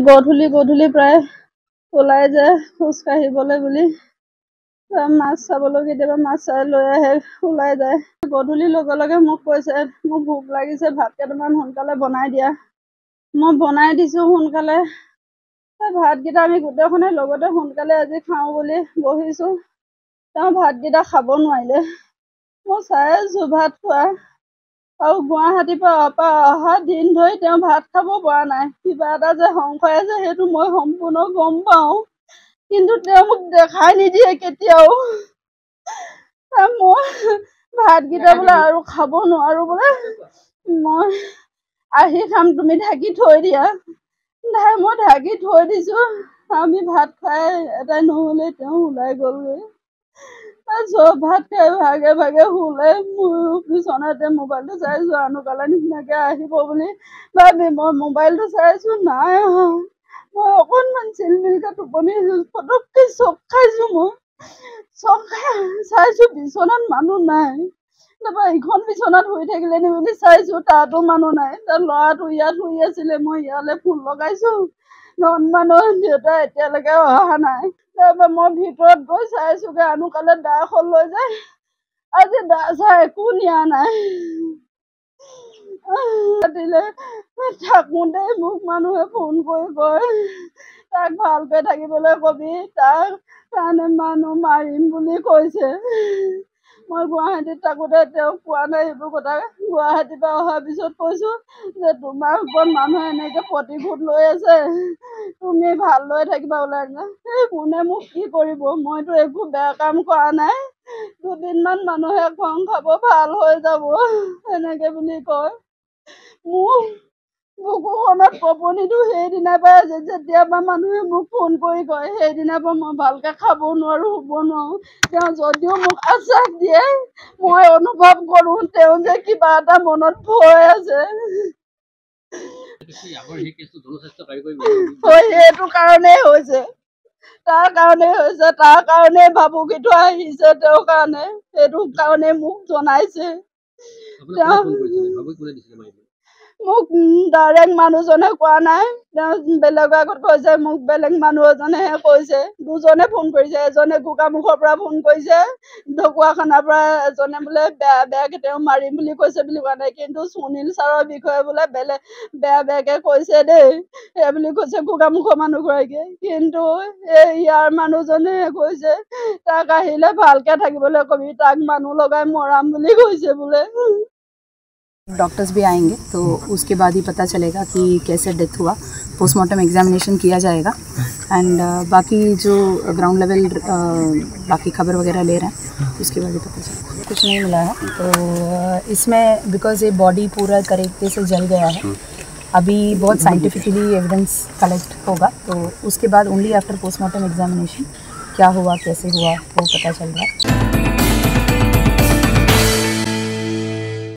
গধূলি গধূলি প্ৰায় ওলাই যায় খোজ কাঢ়িবলৈ বুলি, মাছ চাবলৈ কেতিয়াবা মাছ চাই লৈ আহে, ওলাই যায়। গধূলি লগে লগে মোক কৈছে মোক ভোক লাগিছে, ভাত কেইটামান সোনকালে বনাই দিয়া। মই বনাই দিছোঁ সোনকালে। ভাতকেইটা আমি গোটেইখনে লগতে সোনকালে আজি খাওঁ বুলি বহিছোঁ। তেওঁ ভাতকেইটা খাব নোৱাৰিলে। মই চাই আছোঁ ভাত খোৱা, আৰু গুৱাহাটীৰ পৰা অহা দিন ধৰি তেওঁ ভাত খাব পৰা নাই। কিবা এটা যে সংশয় আছে সেইটো মই সম্পূৰ্ণ গম পাওঁ, কিন্তু তেওঁ মোক দেখাই নিদিয়ে কেতিয়াও। মই ভাতকেইটা বোলে আৰু খাব নোৱাৰো, বোলে মই আহি খাম, তুমি ঢাকি থৈ দিয়া। মই ঢাকি থৈ দিছোঁ। আমি ভাত খাই এটাই নহ'লে তেওঁ ওলাই গ'লগৈ। চব ভাত খাই ভাগে ভাগে শুলে। বিচনাতে মোবাইলটো চাইছোঁ, আনুকালে নিচিনাকে আহিব বুলি ভাবি মই মোবাইলটো চাইছোঁ, নাই অহা। মই অকণমান চিলমিলকে টোপনি পটককে চক খাইছোঁ। মই চক খাই চাইছোঁ বিচনাত মানুহ নাই। তাৰপৰা ইখন বিচনাত শুই থাকিলে নি বুলি চাইছোঁ, তাতো মানুহ নাই। তাৰ ল'ৰাটো ইয়াত শুই আছিলে, মই ইয়ালৈ ফোন লগাইছোঁ, ধনমানৰ দেউতা এতিয়ালৈকে অহা নাই। তাৰপৰা মই ভিতৰত গৈ চাইছোঁগৈ, আনুকালে দাখন লৈ যায়। আজি দা চা একো নিয়া নাই। ৰাতিলে থাকোঁতে মোক মানুহে ফোন কৰি কয়, তাক ভালকৈ থাকিবলৈ কবি, তাৰ কাৰণে মানুহ মাৰিম বুলি কৈছে। মই গুৱাহাটীত থাকোঁতে তেওঁক কোৱা নাই এইবোৰ কথা। গুৱাহাটীৰ পৰা অহাৰ পিছত কৈছোঁ যে তোমাৰ ওপৰত মানুহে এনেকৈ প্ৰতিশোধ লৈ আছে, তুমি ভালদৰে থাকিবা ওলাই না। কোনে মোক কি কৰিব, মইতো একো বেয়া কাম কৰা নাই। দুদিনমান মানুহে খং খাব, ভাল হৈ যাব এনেকে বুলি কয়। মোক বুকুখনত কঁপনিটো সেইদিনাৰ পৰা আছে, যেতিয়াৰ পৰা মানুহে মোক ফোন কৰি কয়, সেইদিনাৰ পৰা মই ভালকৈ খাব নোৱাৰোঁ, শুব নোৱাৰোঁ। তেওঁ যদিও মোক আশ্বাস দিয়ে, মই অনুভৱ কৰোঁ তেওঁ যে কিবা এটা মনত ভয় আছে। সেইটো কাৰণেই হৈছে, তাৰ কাৰণেই হৈছে, তাৰ কাৰণেই ভাবুকিটো আহিছে তেওঁৰ কাৰণে। সেইটো কাৰণে মোক জনাইছে। মোক ডাইৰেক্ট মানুহজনে কোৱা নাই, তেওঁ বেলেগৰ আগত কৈছে, মোক বেলেগ মানুহ এজনেহে কৈছে। দুজনে ফোন কৰিছে, এজনে গোগামুখৰ পৰা ফোন কৰিছে, ঢকুৱাখানাৰ পৰা এজনে বোলে বেয়া বেয়াকে তেওঁ মাৰিম বুলি কৈছে বুলি কোৱা নাই, কিন্তু সুনীল ছাৰৰ বিষয়ে বোলে বেলেগ বেয়া বেয়াকে কৈছে দেই, সেই বুলি কৈছে গোগামুখৰ মানুহগৰাকীয়ে। কিন্তু ইয়াৰ মানুহজনে কৈছে তাক আহিলে ভালকে থাকিবলৈ কবি, তাক মানুহ লগাই মৰাম বুলি কৈছে বোলে। डॉक्टर्स भी आएंगे तो उसके बाद ही पता चलेगा कि कैसे डेथ हुआ। पोस्टमार्टम एग्जामिनेशन किया जाएगा एंड बाकी जो ग्राउंड लेवल बाकी खबर वगैरह ले रहे हैं उसके बाद ही पता चलेगा। कुछ नहीं मिला है तो इसमें बिकॉज ये बॉडी पूरा तरीके से जल गया है, अभी बहुत साइंटिफिकली एविडेंस कलेक्ट होगा, तो उसके बाद ओनली आफ्टर पोस्टमार्टम एग्जामिनेशन क्या हुआ कैसे हुआ वो पता चल रहा है।